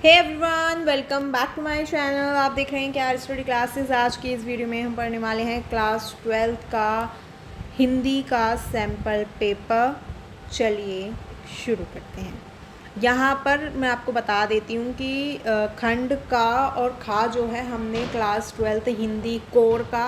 Hey everyone, welcome back to my channel. आप देख रहे हैं क्या स्टडी क्लासेस। आज की इस वीडियो में हम पढ़ने वाले हैं क्लास 12 का हिंदी का सैम्पल पेपर। चलिए शुरू करते हैं। यहाँ पर मैं आपको बता देती हूँ कि खंड का और खा जो है हमने क्लास 12 हिंदी कोर का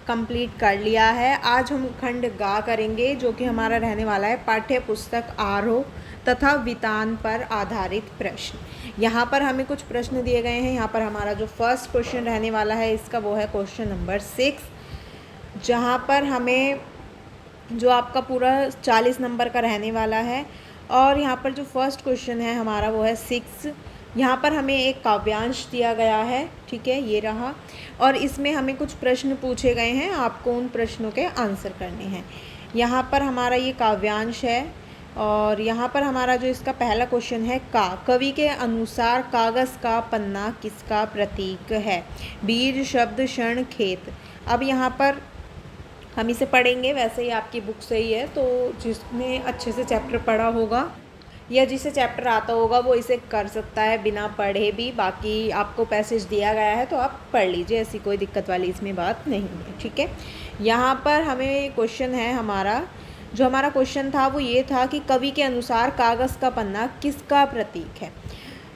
कंप्लीट कर लिया है। आज हम खंड गा करेंगे जो कि हमारा रहने वाला है पाठ्य पुस्तक आरोह तथा वितान पर आधारित प्रश्न। यहाँ पर हमें कुछ प्रश्न दिए गए हैं। यहाँ पर हमारा जो फर्स्ट क्वेश्चन रहने वाला है इसका वो है क्वेश्चन नंबर 6, जहाँ पर हमें जो आपका पूरा 40 नंबर का रहने वाला है। और यहाँ पर जो फर्स्ट क्वेश्चन है हमारा वो है 6। यहाँ पर हमें एक काव्यांश दिया गया है, ठीक है, ये रहा। और इसमें हमें कुछ प्रश्न पूछे गए हैं, आपको उन प्रश्नों के आंसर करने हैं। यहाँ पर हमारा ये काव्यांश है और यहाँ पर हमारा जो इसका पहला क्वेश्चन है कवि के अनुसार कागज़ का पन्ना किसका प्रतीक है। बीज, शब्द, क्षण, खेत। अब यहाँ पर हम इसे पढ़ेंगे, वैसे ही आपकी बुक से ही है, तो जिसने अच्छे से चैप्टर पढ़ा होगा या जिसे चैप्टर आता होगा वो इसे कर सकता है बिना पढ़े भी। बाकी आपको पैसेज दिया गया है तो आप पढ़ लीजिए, ऐसी कोई दिक्कत वाली इसमें बात नहीं है, ठीक है। यहाँ पर हमें क्वेश्चन है हमारा, जो हमारा क्वेश्चन था वो ये था कि कवि के अनुसार कागज़ का पन्ना किसका प्रतीक है।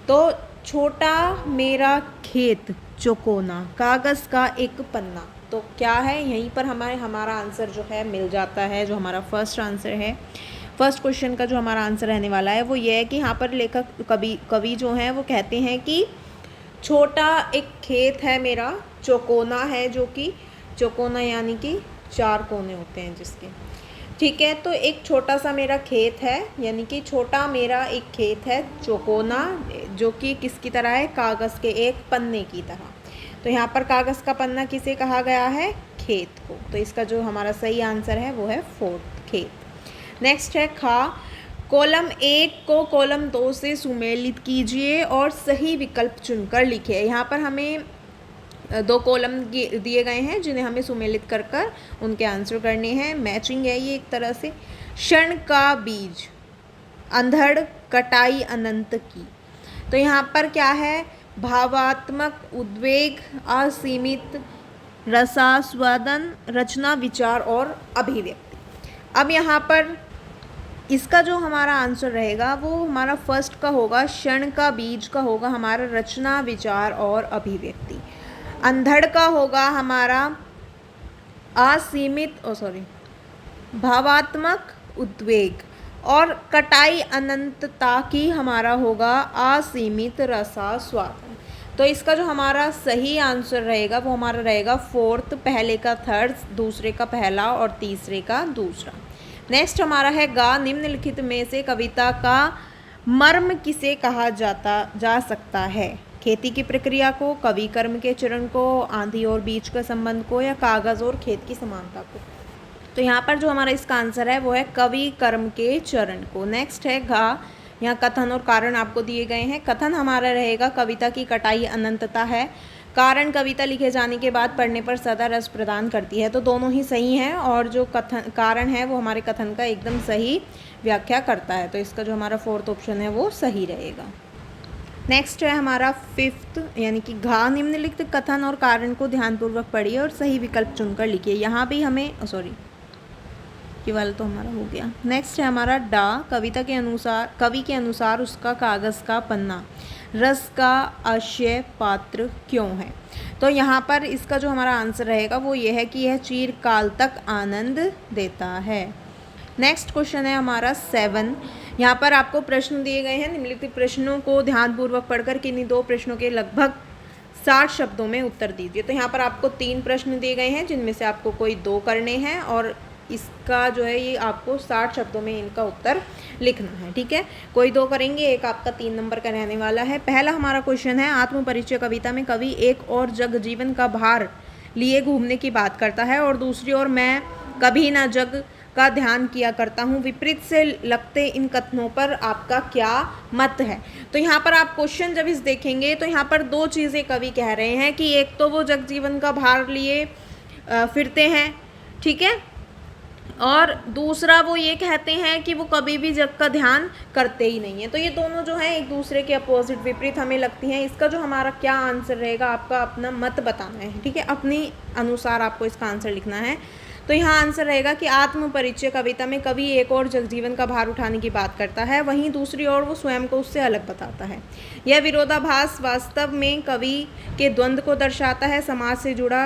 तो छोटा मेरा खेत चौकोना, कागज़ का एक पन्ना, तो क्या है, यहीं पर हमारा आंसर जो है मिल जाता है। जो हमारा फर्स्ट आंसर है, फर्स्ट क्वेश्चन का जो हमारा आंसर रहने वाला है वो ये है कि यहाँ पर लेखक कवि जो हैं वो कहते हैं कि छोटा एक खेत है मेरा, चौकोना है, जो कि चौकोना यानी कि 4 कोने होते हैं जिसके, ठीक है। तो एक छोटा सा मेरा खेत है, यानी कि छोटा मेरा एक खेत है चौकोना, जो कि किसकी तरह है, कागज़ के एक पन्ने की तरह। तो यहाँ पर कागज़ का पन्ना किसे कहा गया है, खेत को। तो इसका जो हमारा सही आंसर है वो है 4, खेत। नेक्स्ट है खा, कॉलम 1 को कॉलम 2 से सुमेलित कीजिए और सही विकल्प चुनकर लिखिए। यहाँ पर हमें 2 कॉलम दिए गए हैं जिन्हें हमें सुमेलित कर कर उनके आंसर करने हैं। मैचिंग है ये एक तरह से। क्षण का बीज, अंधड़ कटाई अनंत की। तो यहाँ पर क्या है, भावात्मक उद्वेग, असीमित रसास्वादन, रचना, विचार और अभिव्यक्ति। अब यहाँ पर इसका जो हमारा आंसर रहेगा वो हमारा फर्स्ट का होगा, क्षण का बीज का होगा हमारा रचना, विचार और अभिव्यक्ति। अंधड़ का होगा हमारा भावात्मक उद्वेग। और कटाई अनंतता की हमारा होगा असीमित रसास्वादन। तो इसका जो हमारा सही आंसर रहेगा वो हमारा रहेगा 4th, पहले का 3rd, दूसरे का पहला और तीसरे का दूसरा। नेक्स्ट हमारा है गा, निम्नलिखित में से कविता का मर्म किसे कहा जा सकता है। खेती की प्रक्रिया को, कवि कर्म के चरण को, आंधी और बीज का संबंध को, या कागज़ और खेत की समानता को। तो यहाँ पर जो हमारा इसका आंसर है वो है कवि कर्म के चरण को। नेक्स्ट है घा, यहाँ कथन और कारण आपको दिए गए हैं। कथन हमारा रहेगा कविता की कटाई अनंतता है। कारण, कविता लिखे जाने के बाद पढ़ने पर सदा रस प्रदान करती है। तो दोनों ही सही हैं और जो कथन कारण है वो हमारे कथन का एकदम सही व्याख्या करता है। तो इसका जो हमारा 4th ऑप्शन है वो सही रहेगा। नेक्स्ट है हमारा 5th, यानी कि घा, निम्नलिखित कथन और कारण को ध्यानपूर्वक पढ़िए और सही विकल्प चुनकर लिखिए। यहाँ भी हमें ये वाला तो हमारा हो गया। नेक्स्ट है हमारा डा, कवि के अनुसार उसका कागज़ का पन्ना रस का आशय पात्र क्यों है। तो यहाँ पर इसका जो हमारा आंसर रहेगा वो ये है कि यह चिरकाल तक आनंद देता है। नेक्स्ट क्वेश्चन है हमारा 7। यहाँ पर आपको प्रश्न दिए गए हैं, निम्नलिखित प्रश्नों को ध्यानपूर्वक पढ़कर किन्हीं 2 प्रश्नों के लगभग 60 शब्दों में उत्तर दीजिए। तो यहाँ पर आपको 3 प्रश्न दिए गए हैं जिनमें से आपको कोई 2 करने हैं और इसका जो है ये आपको 60 शब्दों में इनका उत्तर लिखना है, ठीक है। कोई 2 करेंगे, एक आपका 3 नंबर का रहने वाला है। पहला हमारा क्वेश्चन है, आत्मपरिचय कविता में कवि एक और जग जीवन का भार लिए घूमने की बात करता है और दूसरी ओर मैं कभी ना जग का ध्यान किया करता हूँ। विपरीत से लगते इन कथनों पर आपका क्या मत है। तो यहाँ पर आप क्वेश्चन जब इस देखेंगे तो यहाँ पर 2 चीज़ें कवि कह रहे हैं कि एक तो वो जग जीवन का भार लिए फिरते हैं, ठीक है, और दूसरा वो ये कहते हैं कि वो कभी भी जग का ध्यान करते ही नहीं है। तो ये दोनों जो हैं एक दूसरे के अपोजिट विपरीत हमें लगती हैं। इसका जो हमारा क्या आंसर रहेगा, आपका अपना मत बताना है, ठीक है, अपनी अनुसार आपको इसका आंसर लिखना है। तो यहाँ आंसर रहेगा कि आत्म परिचय कविता में कवि एक और जगजीवन का भार उठाने की बात करता है, वहीं दूसरी ओर वो स्वयं को उससे अलग बताता है। यह विरोधाभास वास्तव में कवि के द्वंद्व को दर्शाता है, समाज से जुड़ा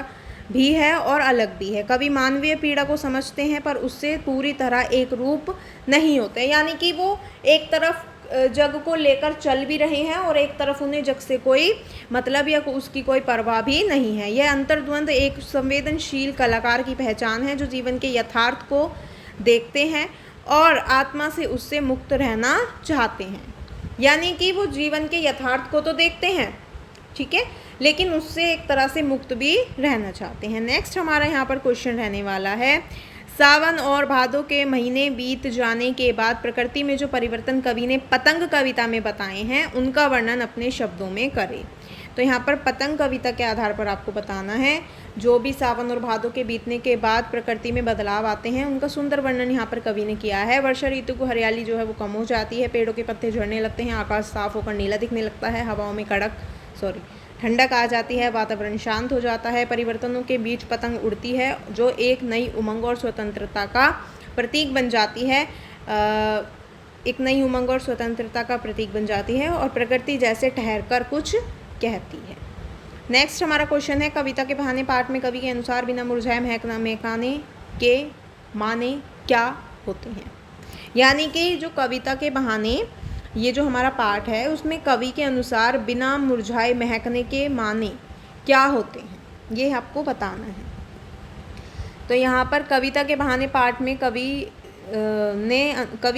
भी है और अलग भी है। कवि मानवीय पीड़ा को समझते हैं पर उससे पूरी तरह एक रूप नहीं होते, यानी कि वो एक तरफ जग को लेकर चल भी रहे हैं और एक तरफ उन्हें जग से कोई मतलब या उसकी कोई परवाह भी नहीं है। यह अंतर्द्वंद एक संवेदनशील कलाकार की पहचान है जो जीवन के यथार्थ को देखते हैं और आत्मा से उससे मुक्त रहना चाहते हैं। यानी कि वो जीवन के यथार्थ को तो देखते हैं, ठीक है, लेकिन उससे एक तरह से मुक्त भी रहना चाहते हैं। नेक्स्ट हमारा यहाँ पर क्वेश्चन रहने वाला है, सावन और भादों के महीने बीत जाने के बाद प्रकृति में जो परिवर्तन कवि ने पतंग कविता में बताए हैं उनका वर्णन अपने शब्दों में करें। तो यहाँ पर पतंग कविता के आधार पर आपको बताना है जो भी सावन और भादों के बीतने के बाद प्रकृति में बदलाव आते हैं उनका सुंदर वर्णन यहाँ पर कवि ने किया है। वर्षा ऋतु को हरियाली जो है वो कम हो जाती है, पेड़ों के पत्ते झड़ने लगते हैं, आकाश साफ होकर नीला दिखने लगता है, हवाओं में ठंडक आ जाती है, वातावरण शांत हो जाता है। परिवर्तनों के बीच पतंग उड़ती है जो एक नई उमंग और स्वतंत्रता का प्रतीक बन जाती है, एक नई उमंग और स्वतंत्रता का प्रतीक बन जाती है और प्रकृति जैसे ठहरकर कुछ कहती है। नेक्स्ट हमारा क्वेश्चन है, कविता के बहाने पाठ में कवि के अनुसार बिना मुरझाए महकाने के माने क्या होते हैं। यानी कि जो कविता के बहाने ये जो हमारा पाठ है उसमें कवि के अनुसार बिना मुरझाए महकने के माने क्या होते हैं, ये आपको बताना है। तो यहाँ पर कविता के बहाने पाठ में कवि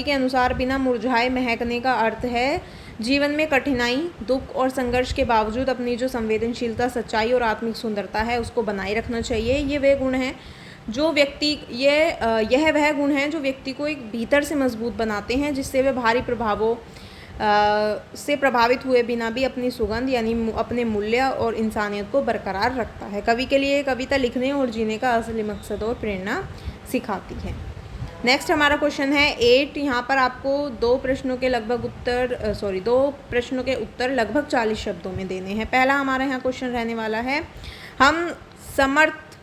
के अनुसार बिना मुरझाए महकने का अर्थ है जीवन में कठिनाई, दुख और संघर्ष के बावजूद अपनी जो संवेदनशीलता, सच्चाई और आत्मिक सुंदरता है उसको बनाए रखना चाहिए। ये वह गुण है जो यह वह गुण हैं जो व्यक्ति को एक भीतर से मजबूत बनाते हैं, जिससे वह बाहरी प्रभावों से प्रभावित हुए बिना भी अपनी सुगंध यानी अपने मूल्य और इंसानियत को बरकरार रखता है। कवि के लिए कविता लिखने और जीने का असली मकसद और प्रेरणा सिखाती है। नेक्स्ट हमारा क्वेश्चन है 8। यहाँ पर आपको दो प्रश्नों के उत्तर लगभग 40 शब्दों में देने हैं। पहला हमारा यहाँ क्वेश्चन रहने वाला है, हम समर्थ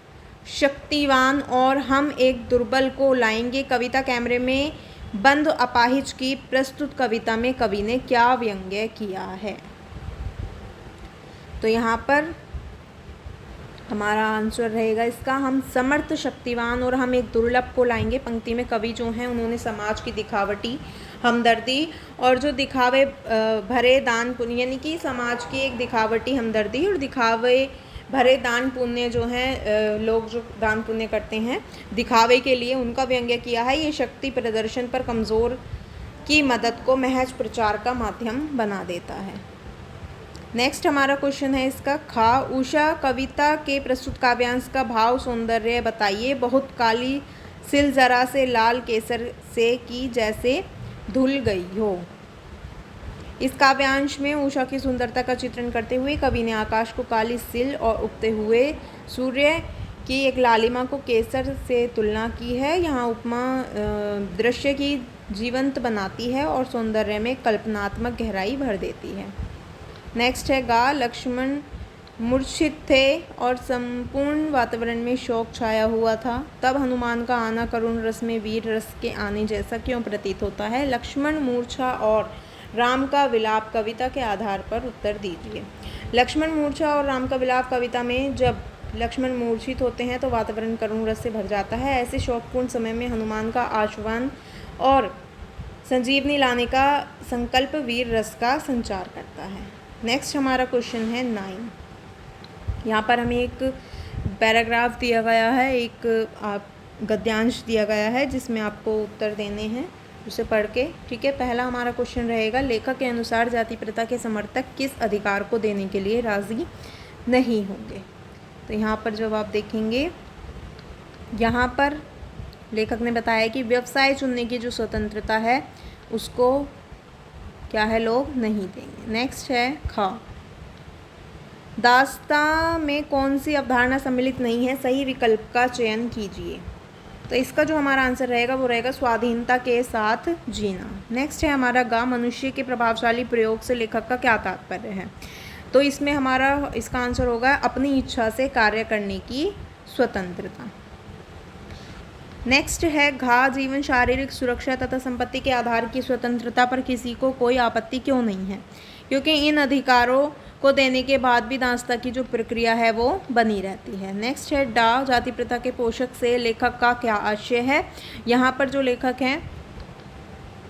शक्तिवान और हम एक दुर्बल को लाएंगे कविता कैमरे में बंद अपाहिज की प्रस्तुत कविता में कवि ने क्या व्यंग्य किया है। तो यहाँ पर हमारा आंसर रहेगा इसका, हम समर्थ शक्तिवान और हम एक दुर्लभ को लाएंगे। पंक्ति में कवि जो हैं उन्होंने समाज की दिखावटी हमदर्दी और जो दिखावे भरे दान पुण्य, यानी कि समाज की एक दिखावटी हमदर्दी और दिखावे भरे दान पुण्य जो हैं लोग जो दान पुण्य करते हैं दिखावे के लिए, उनका व्यंग्य किया है। ये शक्ति प्रदर्शन पर कमज़ोर की मदद को महज प्रचार का माध्यम बना देता है। नेक्स्ट हमारा क्वेश्चन है इसका, खा उषा कविता के प्रस्तुत काव्यांश का भाव सौंदर्य बताइए। बहुत काली सिल जरा से लाल केसर से की जैसे धुल गई हो। इस काव्यांश में उषा की सुंदरता का चित्रण करते हुए कवि ने आकाश को काली सिल और उगते हुए सूर्य की एक लालिमा को केसर से तुलना की है। यहाँ उपमा दृश्य की जीवंत बनाती है और सौंदर्य में कल्पनात्मक गहराई भर देती है। नेक्स्ट है गा, लक्ष्मण मूर्छित थे और संपूर्ण वातावरण में शोक छाया हुआ था, तब हनुमान का आना करुण रस में वीर रस के आने जैसा क्यों प्रतीत होता है। लक्ष्मण मूर्छा और राम का विलाप कविता के आधार पर उत्तर दीजिए। लक्ष्मण मूर्छा और राम का विलाप कविता में जब लक्ष्मण मूर्छित होते हैं तो वातावरण करुण रस से भर जाता है। ऐसे शोकपूर्ण समय में हनुमान का आश्वासन और संजीवनी लाने का संकल्प वीर रस का संचार करता है। नेक्स्ट हमारा क्वेश्चन है 9। यहाँ पर हमें एक पैराग्राफ दिया गया है, एक गद्यांश दिया गया है जिसमें आपको उत्तर देने हैं, उसे पढ़ के, ठीक है। पहला हमारा क्वेश्चन रहेगा, लेखक के अनुसार जाति प्रथा के समर्थक किस अधिकार को देने के लिए राजी नहीं होंगे। तो यहाँ पर जब आप देखेंगे, यहाँ पर लेखक ने बताया कि व्यवसाय चुनने की जो स्वतंत्रता है उसको क्या है, लोग नहीं देंगे। नेक्स्ट है ख, दास्तां में कौन सी अवधारणा सम्मिलित नहीं है, सही विकल्प का चयन कीजिए। तो इसका जो हमारा आंसर रहेगा वो रहेगा स्वाधीनता के साथ जीना। नेक्स्ट है हमारा गा, मनुष्य के प्रभावशाली प्रयोग से लेखक का क्या तात्पर्य है। तो इसमें हमारा इसका आंसर होगा अपनी इच्छा से कार्य करने की स्वतंत्रता। नेक्स्ट है घा, जीवन, शारीरिक सुरक्षा तथा संपत्ति के आधार की स्वतंत्रता पर किसी को कोई आपत्ति क्यों नहीं है, क्योंकि इन अधिकारों को देने के बाद भी दासता की जो प्रक्रिया है वो बनी रहती है। नेक्स्ट है डा, जाति प्रथा के पोषक से लेखक का क्या आशय है। यहाँ पर जो लेखक हैं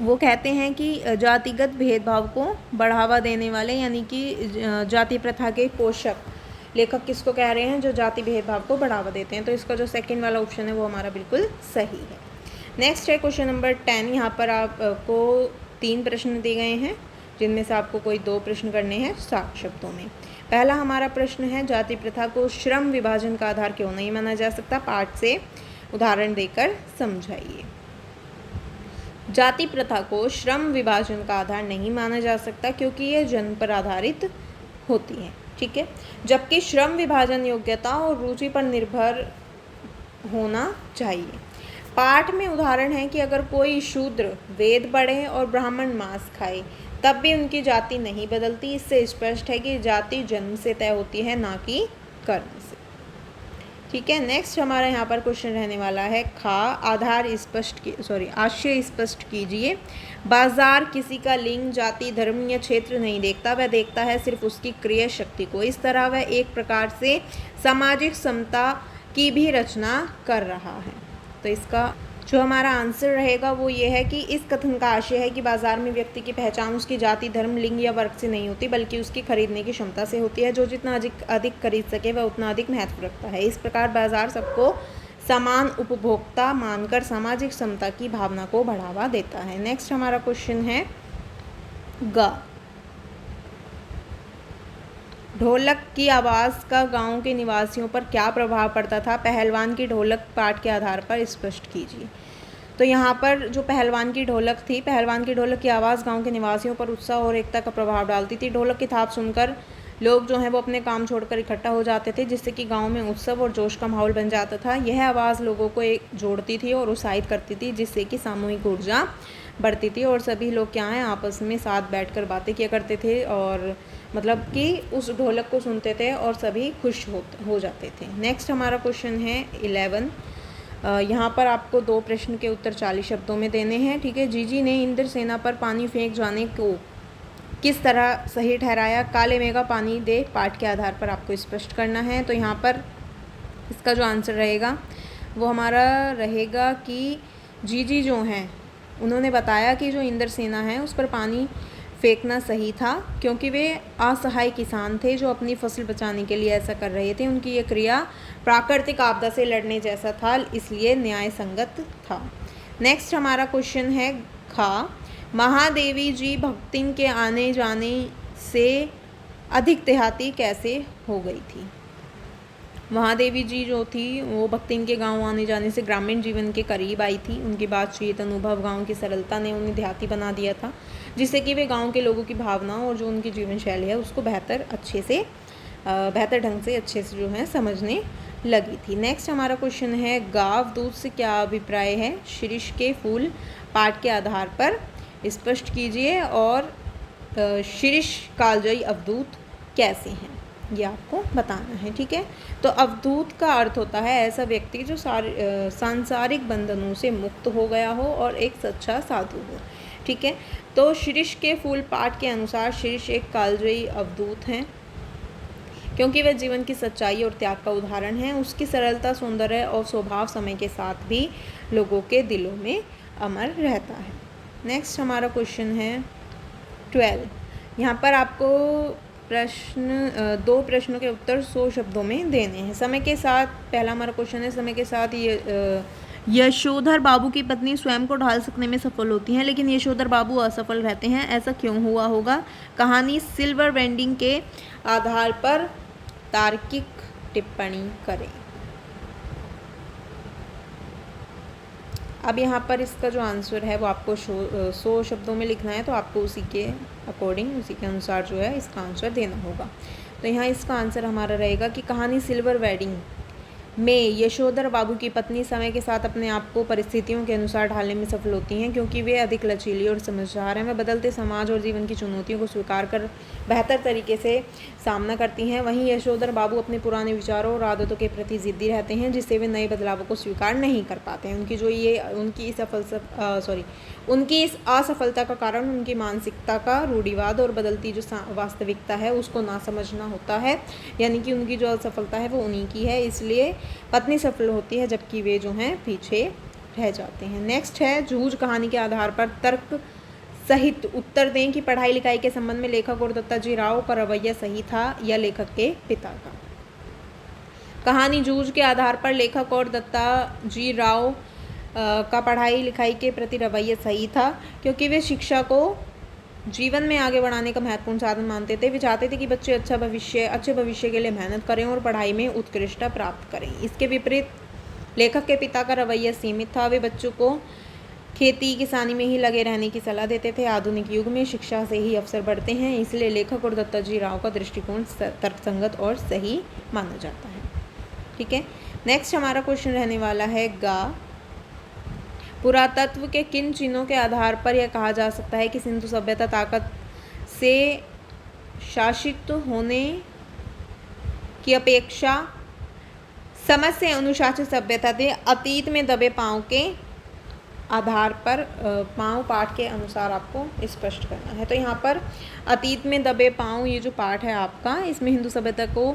वो कहते हैं कि जातिगत भेदभाव को बढ़ावा देने वाले, यानी कि जाति प्रथा के पोषक लेखक किसको कह रहे हैं, जो जाति भेदभाव को बढ़ावा देते हैं। तो इसका जो सेकंड वाला ऑप्शन है वो हमारा बिल्कुल सही है। नेक्स्ट है क्वेश्चन नंबर 10। यहाँ पर आपको 3 प्रश्न दिए गए हैं, जिनमें से आपको कोई 2 प्रश्न करने हैं 60 शब्दों में। पहला हमारा प्रश्न है, जाति प्रथा को श्रम विभाजन का आधार क्यों नहीं माना जा सकता। पाठ से उदाहरण देकर समझाइए। जाति प्रथा को श्रम विभाजन का आधार नहीं माना जा सकता क्योंकि यह जन्म पर आधारित होती है, ठीक है, जबकि श्रम विभाजन योग्यता और रुचि पर निर्भर होना चाहिए। पाठ में उदाहरण है कि अगर कोई शूद्र वेद पढ़े और ब्राह्मण मांस खाए तब भी उनकी जाति नहीं बदलती। इससे स्पष्ट है कि जाति जन्म से तय होती है, ना कि कर्म से, ठीक है। नेक्स्ट हमारा यहाँ पर क्वेश्चन रहने वाला है खा, आशय स्पष्ट कीजिए। बाजार किसी का लिंग, जाति, धर्म या क्षेत्र नहीं देखता, वह देखता है सिर्फ उसकी क्रय शक्ति को। इस तरह वह एक प्रकार से सामाजिक समता की भी रचना कर रहा है। तो इसका जो हमारा आंसर रहेगा वो ये है कि इस कथन का आशय है कि बाजार में व्यक्ति की पहचान उसकी जाति, धर्म, लिंग या वर्ग से नहीं होती, बल्कि उसकी खरीदने की क्षमता से होती है। जो जितना अधिक खरीद सके वह उतना अधिक महत्व रखता है। इस प्रकार बाजार सबको समान उपभोक्ता मानकर सामाजिक समता की भावना को बढ़ावा देता है। नेक्स्ट हमारा क्वेश्चन है ग, ढोलक की आवाज़ का गांव के निवासियों पर क्या प्रभाव पड़ता था। पहलवान की ढोलक पाठ के आधार पर स्पष्ट कीजिए। तो यहाँ पर जो पहलवान की ढोलक थी, पहलवान की ढोलक की आवाज़ गांव के निवासियों पर उत्साह और एकता का प्रभाव डालती थी। ढोलक की थाप सुनकर लोग जो हैं वो अपने काम छोड़कर इकट्ठा हो जाते थे, जिससे कि गांव में उत्सव और जोश का माहौल बन जाता था। यह आवाज़ लोगों को एक जोड़ती थी और उत्साहित करती थी, जिससे कि सामूहिक ऊर्जा बढ़ती थी और सभी लोग क्या हैं आपस में साथ बैठकर बातें किया करते थे, और मतलब कि उस ढोलक को सुनते थे और सभी खुश हो जाते थे। नेक्स्ट हमारा क्वेश्चन है 11। यहाँ पर आपको 2 प्रश्न के उत्तर 40 शब्दों में देने हैं, ठीक है। जीजी ने इंद्रसेना पर पानी फेंक जाने को किस तरह सही ठहराया। काले मेघा पानी दे पाठ के आधार पर आपको स्पष्ट करना है। तो यहाँ पर इसका जो आंसर रहेगा वो हमारा रहेगा कि जीजी जो हैं उन्होंने बताया कि जो इंद्रसेना है उस पर पानी फेंकना सही था, क्योंकि वे असहाय किसान थे जो अपनी फसल बचाने के लिए ऐसा कर रहे थे। उनकी ये क्रिया प्राकृतिक आपदा से लड़ने जैसा था, इसलिए न्याय संगत था। नेक्स्ट हमारा क्वेश्चन है खा, महादेवी जी भक्तिन के आने जाने से अधिक देहाती कैसे हो गई थी। महादेवी जी जो थी वो भक्तिन के गांव आने जाने से ग्रामीण जीवन के करीब आई थी। उनकी बातचीत, अनुभव, गांव की सरलता ने उन्हें देहाती बना दिया था, जिससे कि वे गांव के लोगों की भावना और जो उनकी जीवन शैली है उसको बेहतर ढंग से अच्छे से जो है समझने लगी थी। नेक्स्ट हमारा क्वेश्चन है गाव दूत से क्या अभिप्राय है। शीर्ष के फूल पाठ के आधार पर स्पष्ट कीजिए और शीर्ष कालजयी अवधूत कैसे हैं ये आपको बताना है, ठीक है। तो अवधूत का अर्थ होता है ऐसा व्यक्ति जो सांसारिक बंधनों से मुक्त हो गया हो और एक सच्चा साधु हो, ठीक है। तो शीर्ष के फूल पाठ के अनुसार शीर्ष एक कालजयी अवधूत हैं, क्योंकि वह जीवन की सच्चाई और त्याग का उदाहरण है। उसकी सरलता, सौंदर्य और स्वभाव समय के साथ भी लोगों के दिलों में अमर रहता है। नेक्स्ट हमारा क्वेश्चन है 12। यहाँ पर आपको 2 प्रश्नों के उत्तर 100 शब्दों में देने हैं। समय के साथ पहला हमारा क्वेश्चन है, समय के साथ ये यशोधर बाबू की पत्नी स्वयं को ढाल सकने में सफल होती हैं, लेकिन यशोधर बाबू असफल रहते हैं, ऐसा क्यों हुआ होगा। कहानी सिल्वर वेंडिंग के आधार पर तार्किक टिप्पणी करें। अब यहाँ पर इसका जो आंसर है वो आपको 100 शब्दों में लिखना है, तो आपको उसी के अकॉर्डिंग, उसी के अनुसार जो है इसका आंसर देना होगा। तो यहाँ इसका आंसर हमारा रहेगा कि कहानी सिल्वर वेडिंग में यशोधर बाबू की पत्नी समय के साथ अपने आप को परिस्थितियों के अनुसार ढालने में सफल होती हैं, क्योंकि वे अधिक लचीली और समझदार हैं। वे बदलते समाज और जीवन की चुनौतियों को स्वीकार कर बेहतर तरीके से सामना करती हैं। वहीं यशोधर बाबू अपने पुराने विचारों और आदतों के प्रति ज़िद्दी रहते हैं, जिससे वे नए बदलावों को स्वीकार नहीं कर पाते हैं। उनकी इस असफलता का कारण उनकी मानसिकता का रूढ़िवाद और बदलती जो वास्तविकता है उसको ना समझना होता है, यानी कि उनकी जो असफलता है वो उन्हीं की है, इसलिए पत्नी सफल होती है जबकि वे जो हैं पीछे रह जाते हैं। नेक्स्ट है, जूझ कहानी के आधार पर तर्क सहित उत्तर दें कि पढ़ाई लिखाई के संबंध में लेखक और दत्ताजी राव का रवैया सही था या लेखक के पिता का। कहानी जूझ के आधार पर लेखक और दत्ताजी राव का पढ़ाई लिखाई के प्रति रवैया सही था, क्योंकि वे शिक्षा को जीवन में आगे बढ़ाने का महत्वपूर्ण साधन मानते थे। वे चाहते थे कि बच्चे अच्छे भविष्य के लिए मेहनत करें और पढ़ाई में उत्कृष्टता प्राप्त करें। इसके विपरीत लेखक के पिता का रवैया सीमित था। वे बच्चों को खेती किसानी में ही लगे रहने की सलाह देते थे। आधुनिक युग में शिक्षा से ही अवसर बढ़ते हैं, इसलिए लेखक और दत्ताजी राव का दृष्टिकोण तर्कसंगत और सही माना जाता है। ठीक है, नेक्स्ट हमारा क्वेश्चन रहने वाला है गा। पुरातत्व के किन चिन्हों के आधार पर यह कहा जा सकता है कि सिंधु सभ्यता ताकत से शासित होने की अपेक्षा समझ से अनुशासित सभ्यता थी? अतीत में दबे पांव के आधार पर पांव पाठ के अनुसार आपको स्पष्ट करना है। तो यहाँ पर अतीत में दबे पांव, ये जो पाठ है आपका, इसमें हिंदू सभ्यता को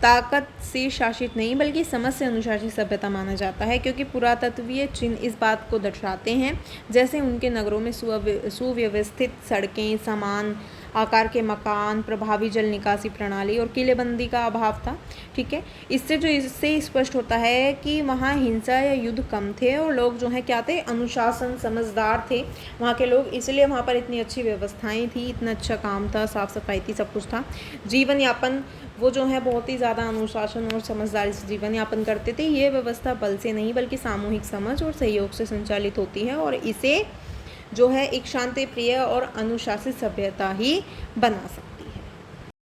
ताकत से शासित नहीं बल्कि समझ से अनुशासित सभ्यता माना जाता है, क्योंकि पुरातत्वीय चिन्ह इस बात को दर्शाते हैं जैसे उनके नगरों में सुव्यवस्थित सड़कें, समान आकार के मकान, प्रभावी जल निकासी प्रणाली और किलेबंदी का अभाव था। ठीक है, इससे स्पष्ट होता है कि वहाँ हिंसा या युद्ध कम थे और लोग जो हैं क्या थे, अनुशासन समझदार थे वहाँ के लोग, इसलिए वहाँ पर इतनी अच्छी व्यवस्थाएं थी, इतना अच्छा काम था, साफ़ सफाई थी, सब कुछ था। जीवन यापन वो जो है बहुत ही ज़्यादा अनुशासन और समझदारी से जीवन यापन करते थे। ये व्यवस्था बल से नहीं बल्कि सामूहिक समझ और सहयोग से संचालित होती है और इसे जो है एक शांति प्रिय और अनुशासित सभ्यता ही बना सकती है।